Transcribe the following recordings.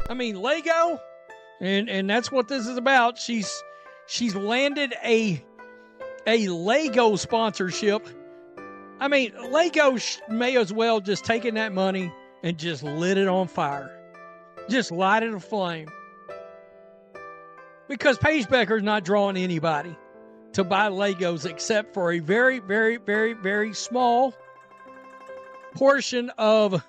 I mean, Lego, and that's what this is about. She's landed a Lego sponsorship. I mean, Lego may as well just taken that money and just lit it on fire. Just lighted a flame. Because Paige Bueckers not drawing anybody to buy Legos except for a very, very, very, very small portion of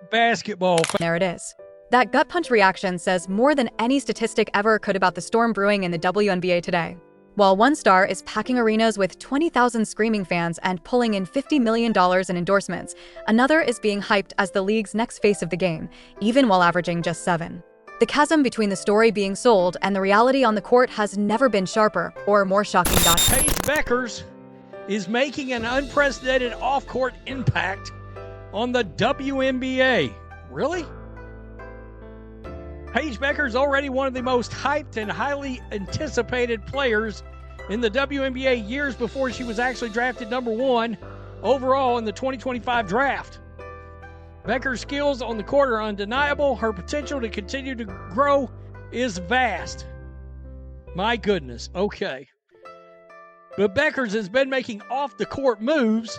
basketball. There it is. That gut punch reaction says more than any statistic ever could about the storm brewing in the WNBA today. While one star is packing arenas with 20,000 screaming fans and pulling in $50 million in endorsements, another is being hyped as the league's next face of the game, even while averaging just 7. The chasm between the story being sold and the reality on the court has never been sharper or more shocking. Paige Bueckers is making an unprecedented off-court impact on the WNBA. Really? Paige Bueckers already one of the most hyped and highly anticipated players in the WNBA years before she was actually drafted number 1 overall in the 2025 draft. Bueckers' skills on the court are undeniable. Her potential to continue to grow is vast. My goodness, okay. But Bueckers has been making off-the-court moves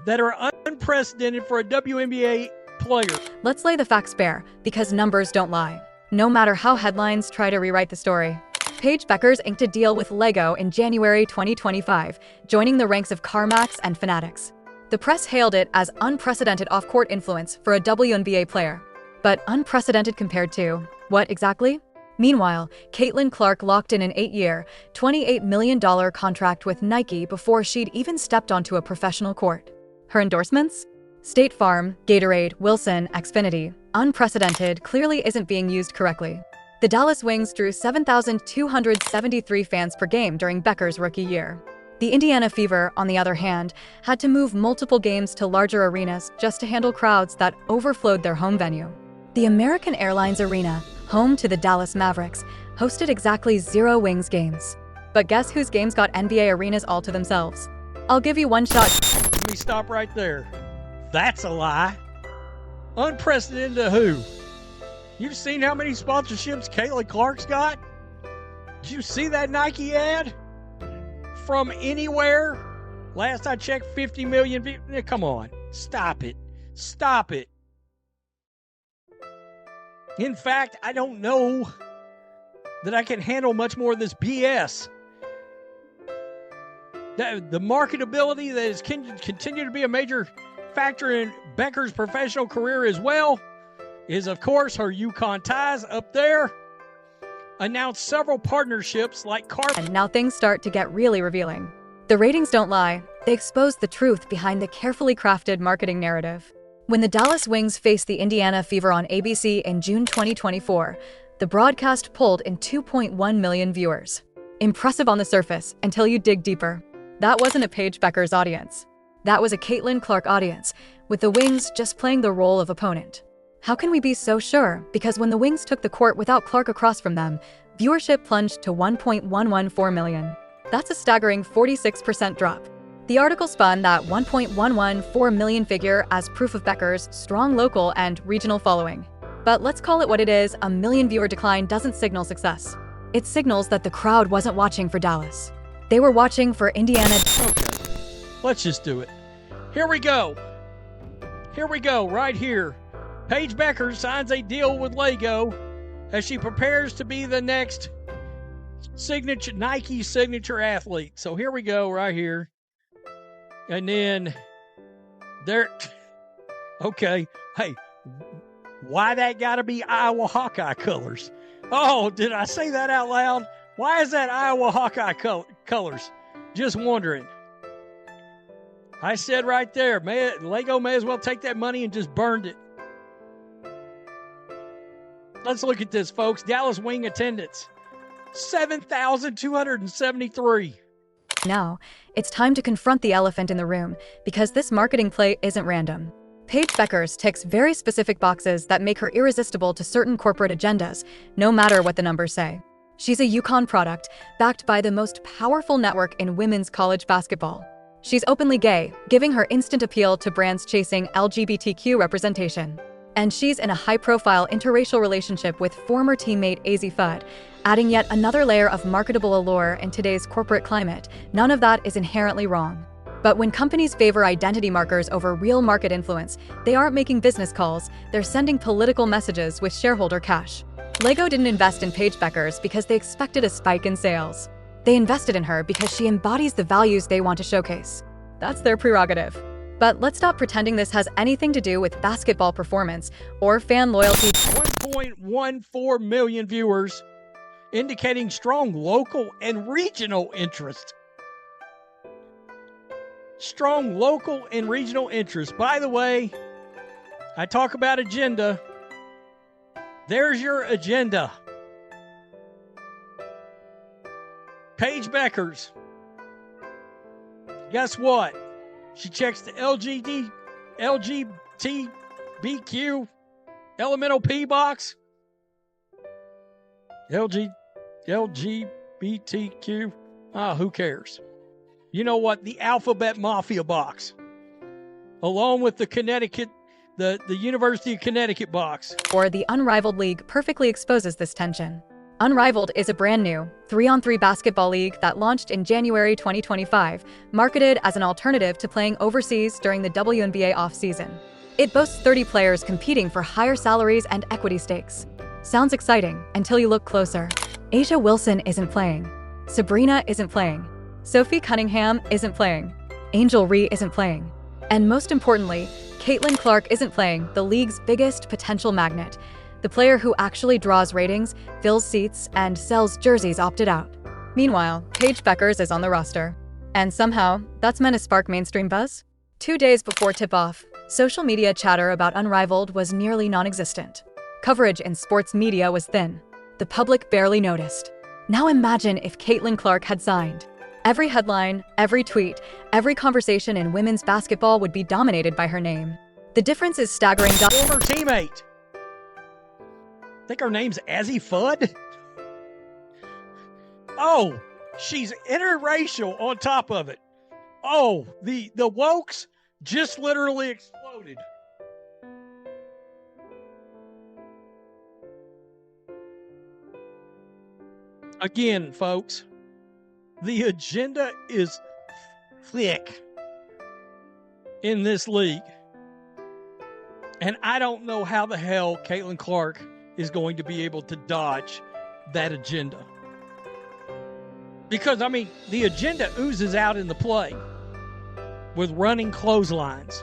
that are unprecedented for a WNBA player. Let's lay the facts bare, because numbers don't lie. No matter how headlines try to rewrite the story. Paige Bueckers inked a deal with Lego in January 2025, joining the ranks of CarMax and Fanatics. The press hailed it as unprecedented off-court influence for a WNBA player. But unprecedented compared to what exactly? Meanwhile, Caitlin Clark locked in an 8-year, $28 million contract with Nike before she'd even stepped onto a professional court. Her endorsements? State Farm, Gatorade, Wilson, Xfinity. Unprecedented clearly isn't being used correctly. The Dallas Wings drew 7,273 fans per game during Bueckers' rookie year. The Indiana Fever, on the other hand, had to move multiple games to larger arenas just to handle crowds that overflowed their home venue. The American Airlines Arena, home to the Dallas Mavericks, hosted exactly 0 Wings games. But guess whose games got NBA arenas all to themselves? I'll give you one shot. Let me stop right there. That's a lie. Unprecedented to who? You've seen how many sponsorships Caitlin Clark's got? Did you see that Nike ad? From anywhere? Last I checked, 50 million views. Come on. Stop it. Stop it. In fact, I don't know that I can handle much more of this BS. The marketability that has continued to be a major factor in Bueckers' professional career as well is, of course, her UConn ties up there. Announced several partnerships like And now things start to get really revealing. The ratings don't lie. They expose the truth behind the carefully crafted marketing narrative. When the Dallas Wings faced the Indiana Fever on ABC in June 2024, the broadcast pulled in 2.1 million viewers. Impressive on the surface until you dig deeper. That wasn't a Paige Bueckers audience. That was a Caitlin Clark audience, with the Wings just playing the role of opponent. How can we be so sure? Because when the Wings took the court without Clark across from them, viewership plunged to 1.114 million. That's a staggering 46% drop. The article spun that 1.114 million figure as proof of Bueckers' strong local and regional following. But let's call it what it is. A million viewer decline doesn't signal success. It signals that the crowd wasn't watching for Dallas. They were watching for Indiana. Okay, let's just do it. Here we go. Here we go, right here. Paige Bueckers signs a deal with Lego as she prepares to be the next Nike signature athlete. So here we go, right here. And then there, okay, hey, why that gotta be Iowa Hawkeye colors? Oh, did I say that out loud? Why is that Iowa Hawkeye colors? Just wondering. I said right there, Lego may as well take that money and just burned it. Let's look at this, folks. Dallas Wing attendance, 7,273. Now, it's time to confront the elephant in the room, because this marketing play isn't random. Paige Bueckers ticks very specific boxes that make her irresistible to certain corporate agendas, no matter what the numbers say. She's a UConn product, backed by the most powerful network in women's college basketball. She's openly gay, giving her instant appeal to brands chasing LGBTQ representation. And she's in a high-profile interracial relationship with former teammate AZ Fudd, adding yet another layer of marketable allure in today's corporate climate. None of that is inherently wrong. But when companies favor identity markers over real market influence, they aren't making business calls, they're sending political messages with shareholder cash. LEGO didn't invest in Paige Bueckers because they expected a spike in sales. They invested in her because she embodies the values they want to showcase. That's their prerogative. But let's stop pretending this has anything to do with basketball performance or fan loyalty. 1.14 million viewers, indicating strong local and regional interest. Strong local and regional interest. By the way, I talk about agenda. There's your agenda. Paige Bueckers. Guess what? She checks the LGBTQ elemental P box. LGBTQ. Who cares? You know what? The Alphabet Mafia box. Along with the Connecticut, the University of Connecticut box. Or the Unrivaled League perfectly exposes this tension. Unrivaled is a brand new 3-on-3 basketball league that launched in January 2025, marketed as an alternative to playing overseas during the WNBA offseason. It boasts 30 players competing for higher salaries and equity stakes. Sounds exciting until you look closer. Asia Wilson isn't playing. Sabrina isn't playing. Sophie Cunningham isn't playing. Angel Ree isn't playing. And most importantly, Caitlin Clark isn't playing, the league's biggest potential magnet. The player who actually draws ratings, fills seats, and sells jerseys opted out. Meanwhile, Paige Bueckers is on the roster. And somehow, that's meant to spark mainstream buzz? 2 days before tip-off, social media chatter about Unrivaled was nearly non-existent. Coverage in sports media was thin. The public barely noticed. Now imagine if Caitlin Clark had signed. Every headline, every tweet, every conversation in women's basketball would be dominated by her name. The difference is staggering. Former teammate. Think her name's Azzy Fudd? Oh, she's interracial on top of it. Oh, the wokes just literally exploded. Again, folks, the agenda is thick in this league. And I don't know how the hell Caitlin Clark is going to be able to dodge that agenda. Because, I mean, the agenda oozes out in the play with running clotheslines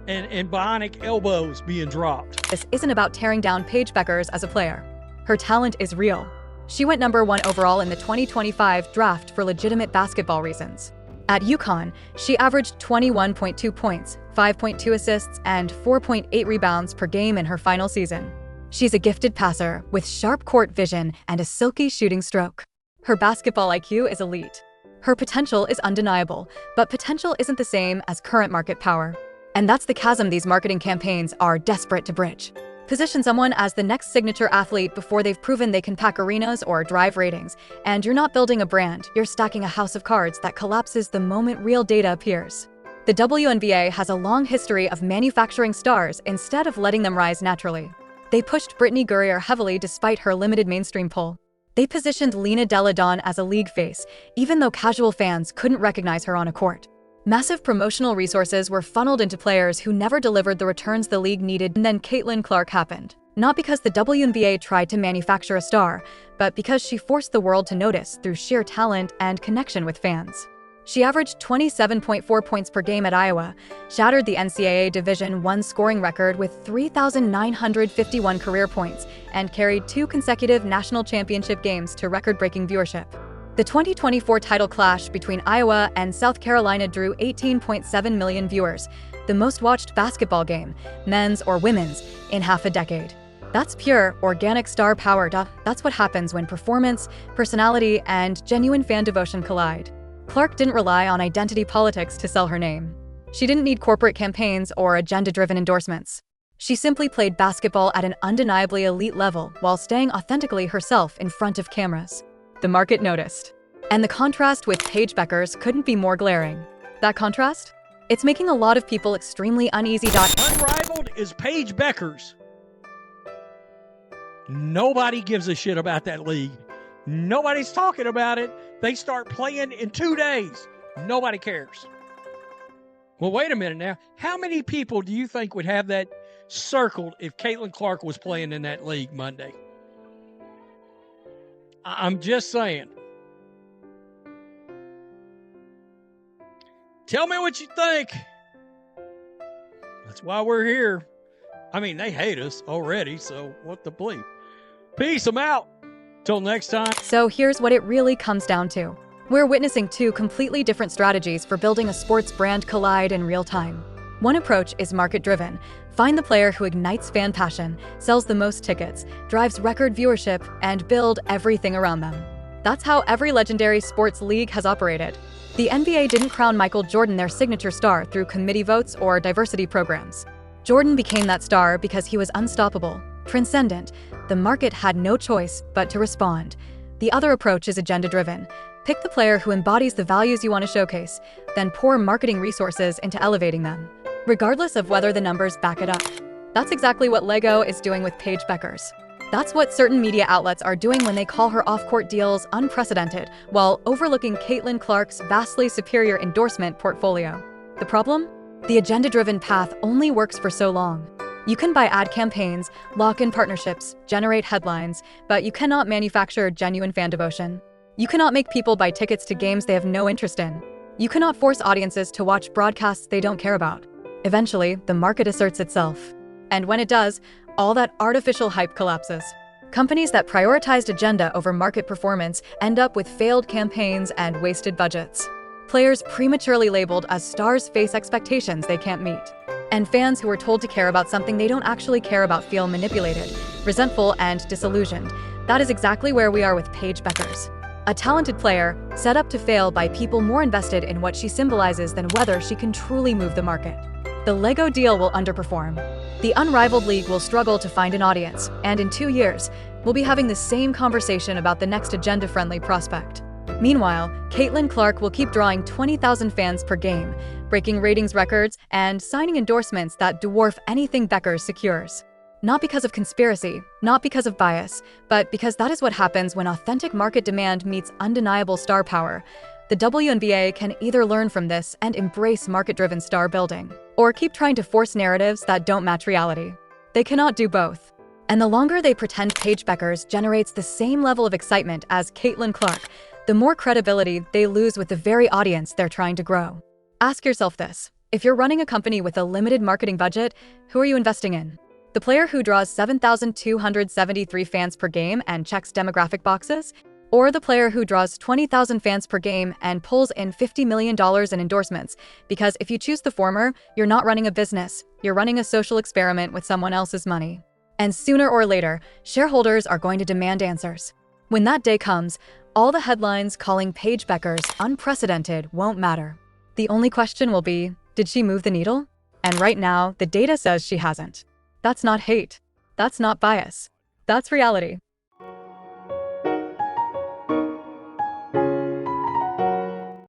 and bionic elbows being dropped. This isn't about tearing down Paige Bueckers as a player. Her talent is real. She went number 1 overall in the 2025 draft for legitimate basketball reasons. At UConn, she averaged 21.2 points, 5.2 assists, and 4.8 rebounds per game in her final season. She's a gifted passer with sharp court vision and a silky shooting stroke. Her basketball IQ is elite. Her potential is undeniable, but potential isn't the same as current market power. And that's the chasm these marketing campaigns are desperate to bridge. Position someone as the next signature athlete before they've proven they can pack arenas or drive ratings. And you're not building a brand, you're stacking a house of cards that collapses the moment real data appears. The WNBA has a long history of manufacturing stars instead of letting them rise naturally. They pushed Brittany Gurrier heavily despite her limited mainstream pull. They positioned Lena Delle Donne as a league face, even though casual fans couldn't recognize her on a court. Massive promotional resources were funneled into players who never delivered the returns the league needed, and then Caitlin Clark happened. Not because the WNBA tried to manufacture a star, but because she forced the world to notice through sheer talent and connection with fans. She averaged 27.4 points per game at Iowa, shattered the NCAA Division I scoring record with 3,951 career points, and carried 2 consecutive national championship games to record-breaking viewership. The 2024 title clash between Iowa and South Carolina drew 18.7 million viewers, the most-watched basketball game, men's or women's, in half a decade. That's pure, organic star power. That's what happens when performance, personality, and genuine fan devotion collide. Clark didn't rely on identity politics to sell her name. She didn't need corporate campaigns or agenda-driven endorsements. She simply played basketball at an undeniably elite level while staying authentically herself in front of cameras. The market noticed. And the contrast with Paige Bueckers couldn't be more glaring. That contrast? It's making a lot of people extremely uneasy. Unrivaled is Paige Bueckers. Nobody gives a shit about that league. Nobody's talking about it. They start playing in 2 days. Nobody cares. Well, wait a minute now. How many people do you think would have that circled if Caitlin Clark was playing in that league Monday? I'm just saying. Tell me what you think. That's why we're here. I mean, they hate us already, so what the bleep. Peace, I'm out. Till next time. So here's what it really comes down to. We're witnessing two completely different strategies for building a sports brand collide in real time. One approach is market-driven. Find the player who ignites fan passion, sells the most tickets, drives record viewership, and build everything around them. That's how every legendary sports league has operated. The NBA didn't crown Michael Jordan their signature star through committee votes or diversity programs. Jordan became that star because he was unstoppable, transcendent. The market had no choice but to respond. The other approach is agenda-driven. Pick the player who embodies the values you want to showcase, then pour marketing resources into elevating them, regardless of whether the numbers back it up. That's exactly what Lego is doing with Paige Bueckers. That's what certain media outlets are doing when they call her off-court deals unprecedented, while overlooking Caitlin Clark's vastly superior endorsement portfolio. The problem? The agenda-driven path only works for so long. You can buy ad campaigns, lock in partnerships, generate headlines, but you cannot manufacture genuine fan devotion. You cannot make people buy tickets to games they have no interest in. You cannot force audiences to watch broadcasts they don't care about. Eventually, the market asserts itself. And when it does, all that artificial hype collapses. Companies that prioritized agenda over market performance end up with failed campaigns and wasted budgets. Players prematurely labeled as stars face expectations they can't meet. And fans who are told to care about something they don't actually care about feel manipulated, resentful, and disillusioned. That is exactly where we are with Paige Bueckers. A talented player set up to fail by people more invested in what she symbolizes than whether she can truly move the market. The Lego deal will underperform. The Unrivaled League will struggle to find an audience, and in 2 years, we'll be having the same conversation about the next agenda-friendly prospect. Meanwhile, Caitlin Clark will keep drawing 20,000 fans per game, breaking ratings records and signing endorsements that dwarf anything Bueckers secures. Not because of conspiracy, not because of bias, but because that is what happens when authentic market demand meets undeniable star power. The WNBA can either learn from this and embrace market-driven star building, or keep trying to force narratives that don't match reality. They cannot do both. And the longer they pretend Paige Bueckers generates the same level of excitement as Caitlin Clark, the more credibility they lose with the very audience they're trying to grow. Ask yourself this: if you're running a company with a limited marketing budget, who are you investing in? The player who draws 7,273 fans per game and checks demographic boxes? Or the player who draws 20,000 fans per game and pulls in $50 million in endorsements? Because if you choose the former, you're not running a business, you're running a social experiment with someone else's money. And sooner or later, shareholders are going to demand answers. When that day comes, all the headlines calling Paige Bueckers unprecedented won't matter. The only question will be, did she move the needle? And right now, the data says she hasn't. That's not hate. That's not bias. That's reality.